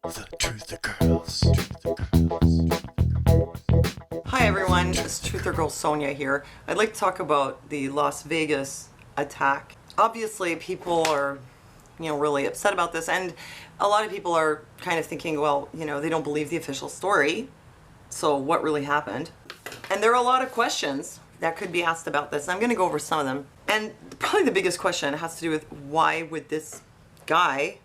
The Truther Girls. Hi everyone, it's Truther Girl Sonia here. I'd like to talk about the Las Vegas attack. Obviously people are, really upset about this, and a lot of people are kind of thinking, well, they don't believe the official story. So what really happened? And there are a lot of questions that could be asked about this. I'm going to go over some of them. And probably the biggest question has to do with why would this guy,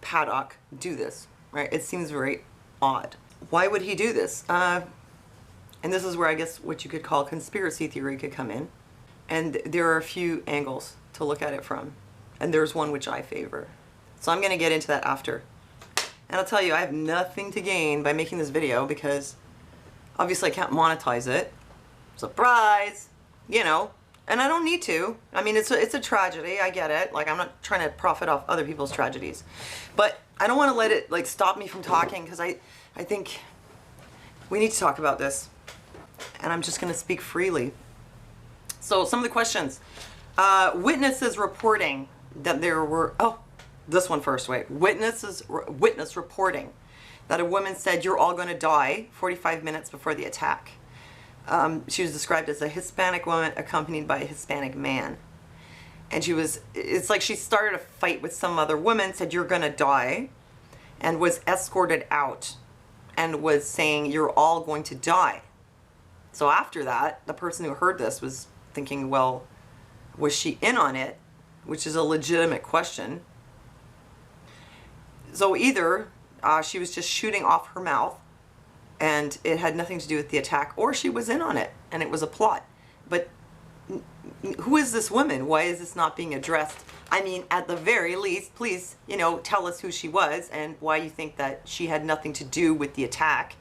Paddock, do this, right? It seems very odd. Why would he do this? And this is where I guess what you could call conspiracy theory could come in. And there are a few angles to look at it from. And there's one which I favor. So I'm going to get into that after. And I'll tell you, I have nothing to gain by making this video because obviously I can't monetize it. Surprise! And I don't need to. I mean, it's a tragedy, I get it. Like, I'm not trying to profit off other people's tragedies. But I don't want to let it, stop me from talking because I think we need to talk about this. And I'm just going to speak freely. So, some of the questions. Witnesses reporting that there were... Oh, this one first, wait. Witness reporting that a woman said, "You're all going to die," 45 minutes before the attack. She was described as a Hispanic woman accompanied by a Hispanic man. And it's like she started a fight with some other woman, said, "You're gonna die," and was escorted out and was saying, "You're all going to die." So after that, the person who heard this was thinking, well, was she in on it? Which is a legitimate question. So either she was just shooting off her mouth and it had nothing to do with the attack, or she was in on it and it was a plot. But who is this woman? Why is this not being addressed? I mean, at the very least, please, tell us who she was and why you think that she had nothing to do with the attack.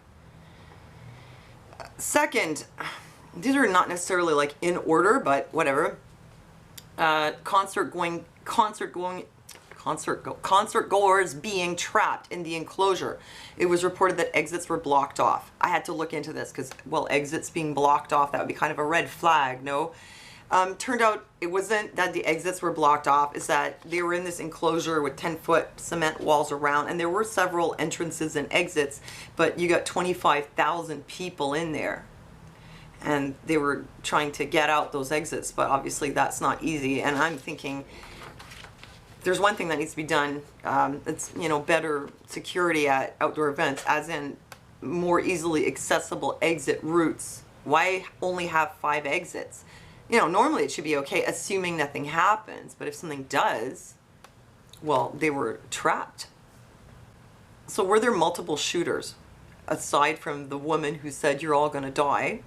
Second, these are not necessarily in order, but whatever. Concert goers being trapped in the enclosure. It was reported that exits were blocked off. I had to look into this because, well, exits being blocked off, that would be kind of a red flag, no? Turned out it wasn't that the exits were blocked off, is that they were in this enclosure with 10-foot cement walls around, and there were several entrances and exits, but you got 25,000 people in there. And they were trying to get out those exits, but obviously that's not easy. And I'm thinking, there's one thing that needs to be done. It's, better security at outdoor events, as in more easily accessible exit routes. Why only have 5 exits? Normally it should be okay, assuming nothing happens. But if something does, well, they were trapped. So were there multiple shooters, aside from the woman who said, "You're all going to die"?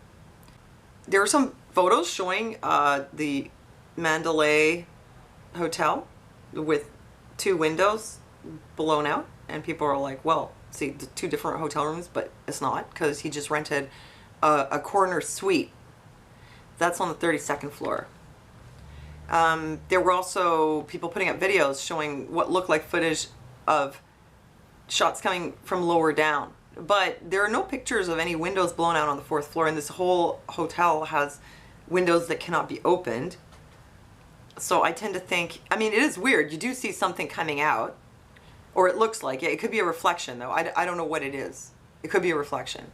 There are some photos showing the Mandalay Hotel with 2 windows blown out, and people are like, well, see, 2 different hotel rooms, but it's not, because he just rented a corner suite. That's on the 32nd floor. There were also people putting up videos showing what looked like footage of shots coming from lower down, but there are no pictures of any windows blown out on the 4th floor, and this whole hotel has windows that cannot be opened. So I tend to think, I mean, it is weird. You do see something coming out, or it looks like it. It could be a reflection, though. I don't know what it is. It could be a reflection.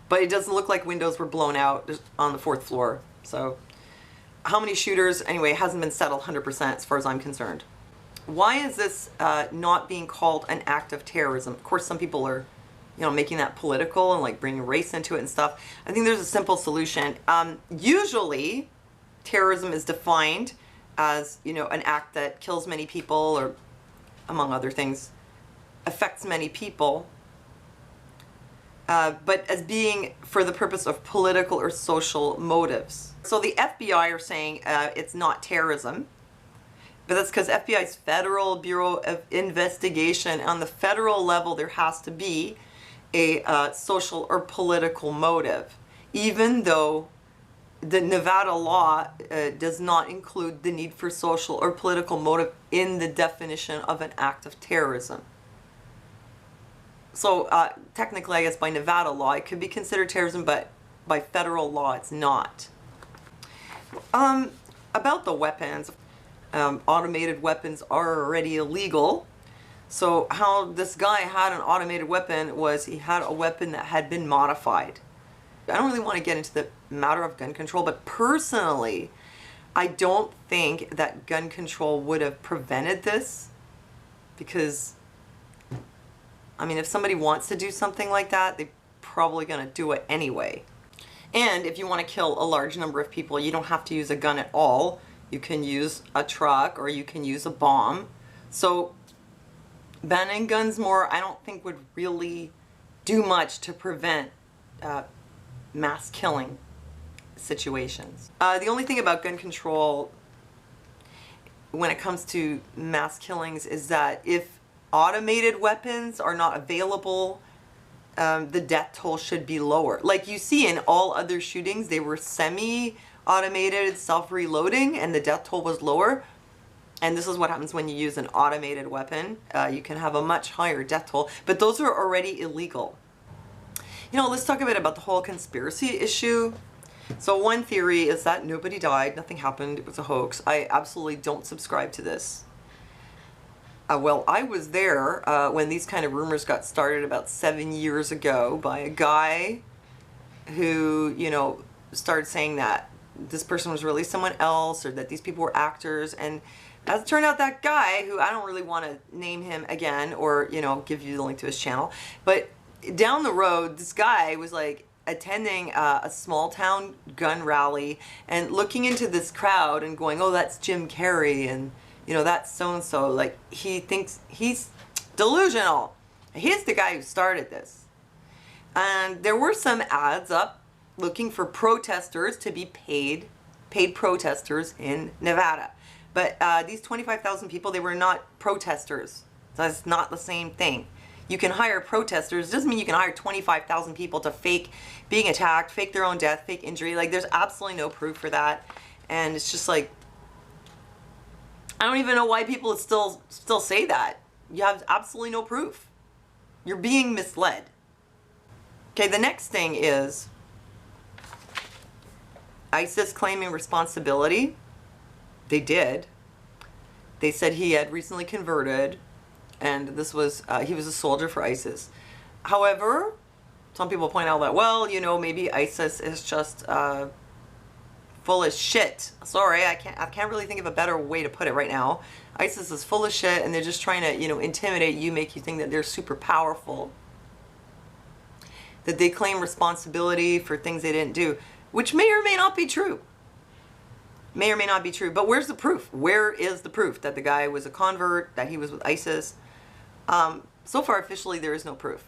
But it doesn't look like windows were blown out on the 4th floor. So how many shooters? Anyway, it hasn't been settled 100% as far as I'm concerned. Why is this not being called an act of terrorism? Of course, some people are, making that political and bringing race into it and stuff. I think there's a simple solution. Usually, terrorism is defined as, an act that kills many people or, among other things, affects many people, but as being for the purpose of political or social motives. So the FBI are saying it's not terrorism, but that's because FBI's Federal Bureau of Investigation, on the federal level, there has to be a social or political motive, even though the Nevada law does not include the need for social or political motive in the definition of an act of terrorism. So technically, I guess by Nevada law, it could be considered terrorism, but by federal law, it's not. About the weapons, automated weapons are already illegal. So how this guy had an automated weapon was he had a weapon that had been modified. I don't really want to get into the matter of gun control, but personally, I don't think that gun control would have prevented this, because, I mean, if somebody wants to do something like that, they're probably going to do it anyway. And if you want to kill a large number of people, you don't have to use a gun at all. You can use a truck or you can use a bomb. So banning guns more, I don't think would really do much to prevent mass killing situations. The only thing about gun control when it comes to mass killings is that if automated weapons are not available, the death toll should be lower. Like you see in all other shootings, they were semi-automated, self-reloading, and the death toll was lower. And this is what happens when you use an automated weapon. You can have a much higher death toll, but those are already illegal. You know, let's talk a bit about the whole conspiracy issue. So one theory is that nobody died, nothing happened, it was a hoax. I absolutely don't subscribe to this. Well, I was there when these kind of rumors got started about 7 years ago by a guy who, you know, started saying that this person was really someone else or that these people were actors. And as it turned out, that guy, who I don't really want to name him again or, you know, give you the link to his channel, but down the road, this guy was like attending a small town gun rally and looking into this crowd and going, oh, that's Jim Carrey, and you know, that's so-and-so. Like, he thinks he's delusional. He's the guy who started this. And there were some ads up looking for protesters to be paid protesters in Nevada. But these 25,000 people, they were not protesters. That's not the same thing. You can hire protesters. It doesn't mean you can hire 25,000 people to fake being attacked, fake their own death, fake injury. Like, there's absolutely no proof for that. And it's just like, I don't even know why people still say that. You have absolutely no proof. You're being misled. Okay, the next thing is ISIS claiming responsibility. They did. They said he had recently converted, and this was he was a soldier for ISIS. However, some people point out that, well, you know, maybe ISIS is just full of shit. Sorry, I can't really think of a better way to put it right now. ISIS is full of shit, and they're just trying to, you know, intimidate you, make you think that they're super powerful. That they claim responsibility for things they didn't do, which may or may not be true. May or may not be true, but where's the proof? Where is the proof that the guy was a convert, that he was with ISIS? So far, officially, there is no proof,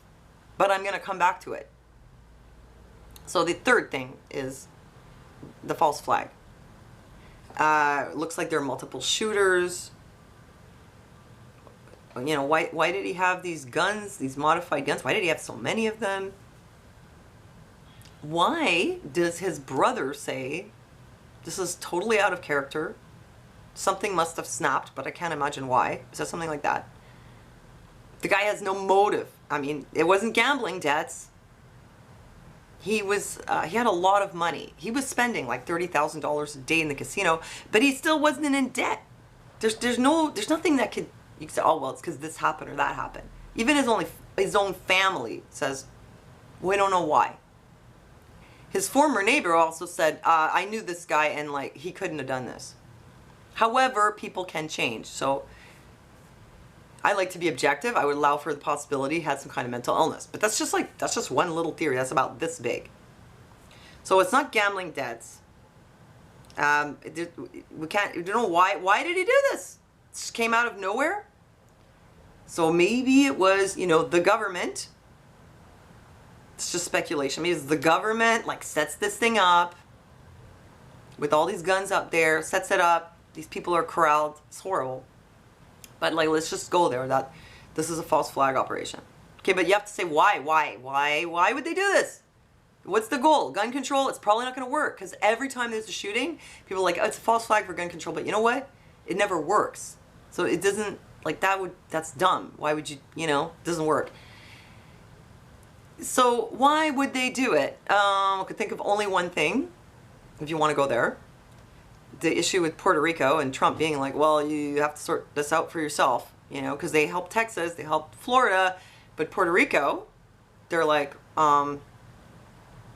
but I'm going to come back to it. So the third thing is the false flag. Looks like there are multiple shooters. You know, why did he have these guns, these modified guns? Why did he have so many of them? Why does his brother say this is totally out of character? Something must have snapped, but I can't imagine why. Is that something like that? The guy has no motive. I mean, it wasn't gambling debts. He was he had a lot of money. He was spending like $30,000 a day in the casino, but he still wasn't in debt. There's nothing that could, you can say, oh well, it's because this happened or that happened. Even his own family says, we don't know why. His former neighbor also said, I knew this guy and like he couldn't have done this. However, people can change. So I like to be objective. I would allow for the possibility he had some kind of mental illness. But that's just one little theory. That's about this big. So it's not gambling debts. We don't know why did he do this? It just came out of nowhere. So maybe it was, you know, the government. It's just speculation. Maybe it's the government like sets this thing up with all these guns up there, sets it up. These people are corralled. It's horrible. But like, let's just go there that this is a false flag operation. Okay, but you have to say why would they do this? What's the goal? Gun control? It's probably not going to work because every time there's a shooting, people are like, oh, it's a false flag for gun control. But you know what? It never works. So it doesn't, like, that's dumb. Why would you, you know, it doesn't work. So why would they do it? I could think of only one thing, if you want to go there. The issue with Puerto Rico and Trump being like, well, you have to sort this out for yourself. you know, because they helped Texas, they helped Florida, but Puerto Rico, they're like,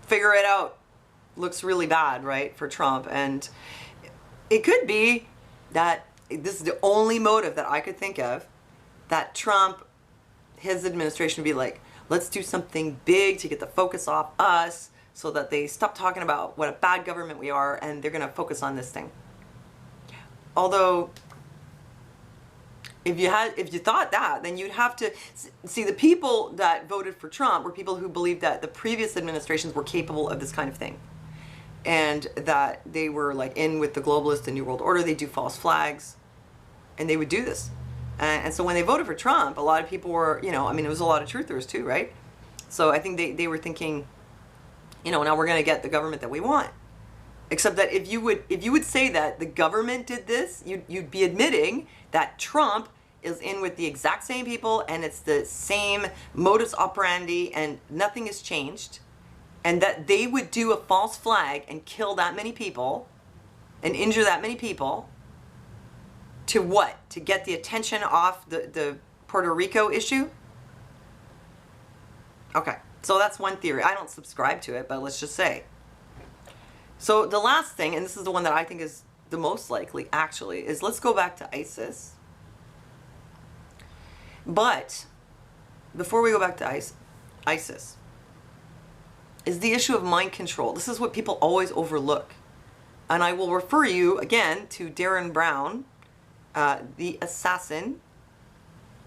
figure it out. Looks really bad, right, for Trump. And it could be that this is the only motive that I could think of, that Trump, his administration would be like, let's do something big to get the focus off us so that they stop talking about what a bad government we are and they're going to focus on this thing. Although, if you thought that, then you'd have to see the people that voted for Trump were people who believed that the previous administrations were capable of this kind of thing. And that they were like in with the globalists, the New World Order, they do false flags, and they would do this. And so when they voted for Trump, a lot of people were, you know, I mean, it was a lot of truthers too, right? So I think they were thinking, you know, now we're going to get the government that we want. Except that if you would say that the government did this, you'd be admitting that Trump is in with the exact same people and it's the same modus operandi and nothing has changed. And that they would do a false flag and kill that many people and injure that many people to what? To get the attention off the Puerto Rico issue? Okay, so that's one theory. I don't subscribe to it, but let's just say. So the last thing, and this is the one that I think is the most likely actually, is let's go back to ISIS. But before we go back to ISIS, is the issue of mind control. This is what people always overlook. And I will refer you again to Darren Brown, The Assassin,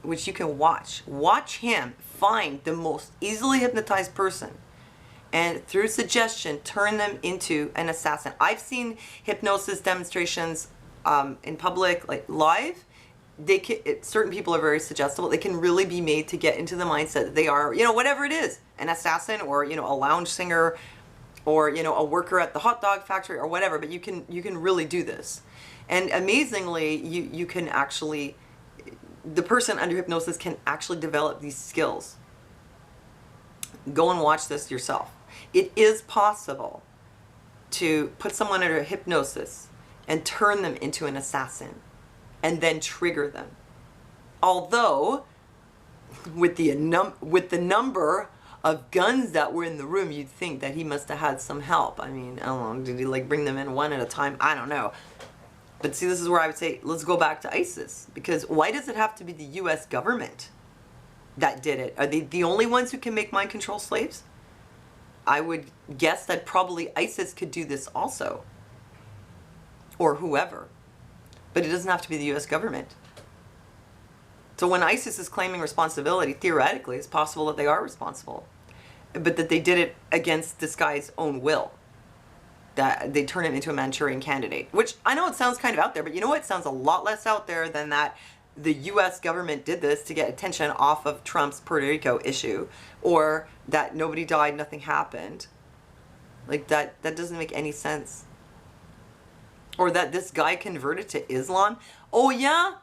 which you can watch. Watch him find the most easily hypnotized person and through suggestion turn them into an assassin. I've seen hypnosis demonstrations in public, like live. Certain people are very suggestible. They can really be made to get into the mindset that they are, you know, whatever it is, an assassin or, you know, a lounge singer or, you know, a worker at the hot dog factory or whatever, but you can really do this. And amazingly, you can actually, the person under hypnosis can actually develop these skills. Go and watch this yourself. It is possible to put someone under hypnosis and turn them into an assassin and then trigger them. Although, with the number of guns that were in the room, you'd think that he must have had some help. I mean, I don't know, did he like bring them in one at a time? I don't know. But see, this is where I would say, let's go back to ISIS. Because why does it have to be the US government that did it? Are they the only ones who can make mind control slaves? I would guess that probably ISIS could do this also. Or whoever. But it doesn't have to be the US government. So when ISIS is claiming responsibility, theoretically, it's possible that they are responsible. But that they did it against this guy's own will. That they turn him into a Manchurian candidate. Which, I know it sounds kind of out there, but you know what? It sounds a lot less out there than that the US government did this to get attention off of Trump's Puerto Rico issue. Or that nobody died, nothing happened. Like, that doesn't make any sense. Or that this guy converted to Islam. Oh yeah?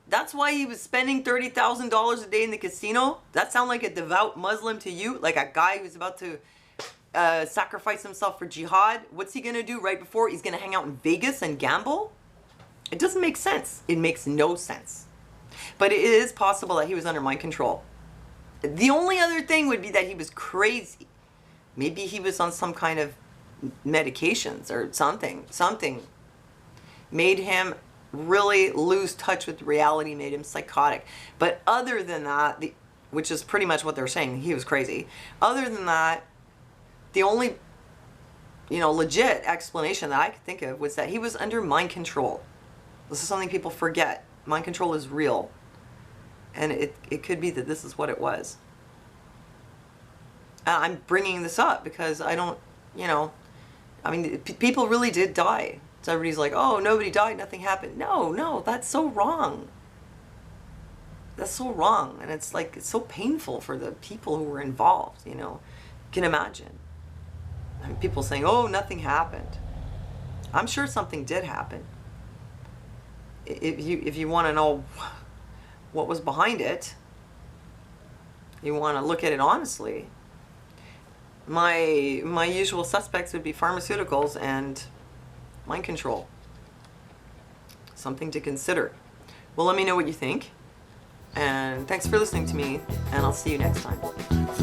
That's why he was spending $30,000 a day in the casino? That sound like a devout Muslim to you? Like a guy who's about to sacrifice himself for jihad? What's he going to do right before? He's going to hang out in Vegas and gamble? It doesn't make sense. It makes no sense. But it is possible that he was under mind control. The only other thing would be that he was crazy. Maybe he was on some kind of medications or something. Something made him really lose touch with reality, made him psychotic. But other than that, which is pretty much what they're saying, he was crazy. Other than that, the only, you know, legit explanation that I could think of was that he was under mind control. This is something people forget. Mind control is real. And it could be that this is what it was. I'm bringing this up because I don't, you know, I mean, people really did die. So everybody's like, oh, nobody died, nothing happened. No, that's so wrong. That's so wrong. And it's like, it's so painful for the people who were involved, you know. You can imagine. I mean, people saying, oh, nothing happened. I'm sure something did happen. If you want to know what was behind it, you want to look at it honestly, my usual suspects would be pharmaceuticals and mind control. Something to consider. Well, let me know what you think. And thanks for listening to me, and I'll see you next time.